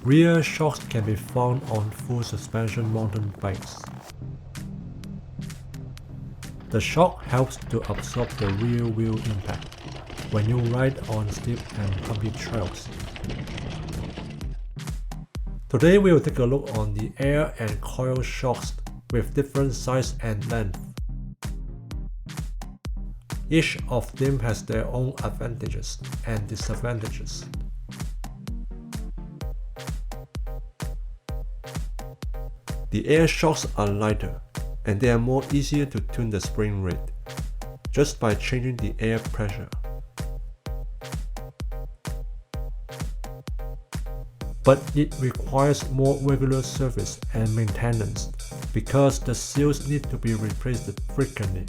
Rear shocks can be found on full suspension mountain bikes. The shock helps to absorb the rear wheel impact when you ride on steep and bumpy trails. Today we will take a look on the air and coil shocks with different size and length. Each of them has their own advantages and disadvantages. The air shocks are lighter and they are more easier to tune the spring rate just by changing the air pressure. But it requires more regular service and maintenance because the seals need to be replaced frequently.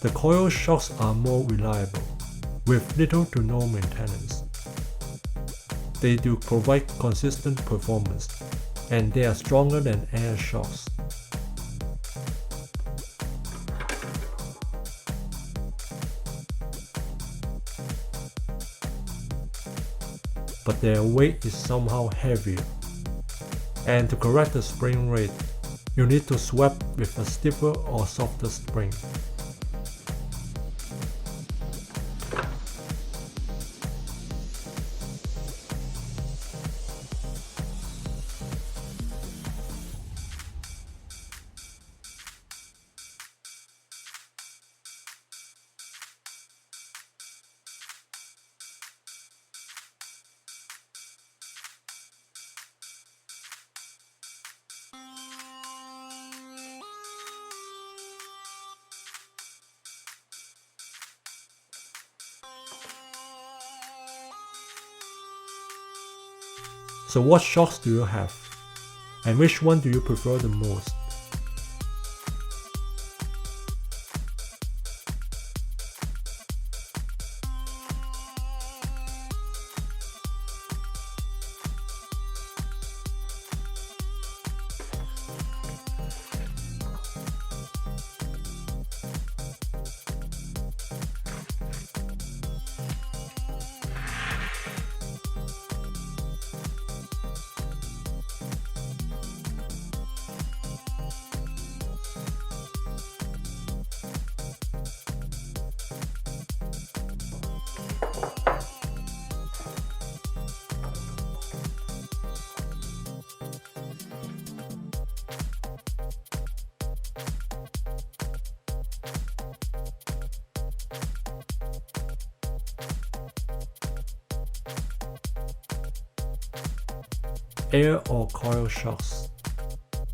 The coil shocks are more reliable, with little to no maintenance. They do provide consistent performance, and they are stronger than air shocks. But their weight is somehow heavier, and to correct the spring rate, you need to swap with a stiffer or softer spring. So what shocks do you have? And which one do you prefer the most? Air or coil shocks.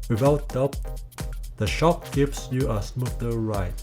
Without doubt, the shock gives you a smoother ride.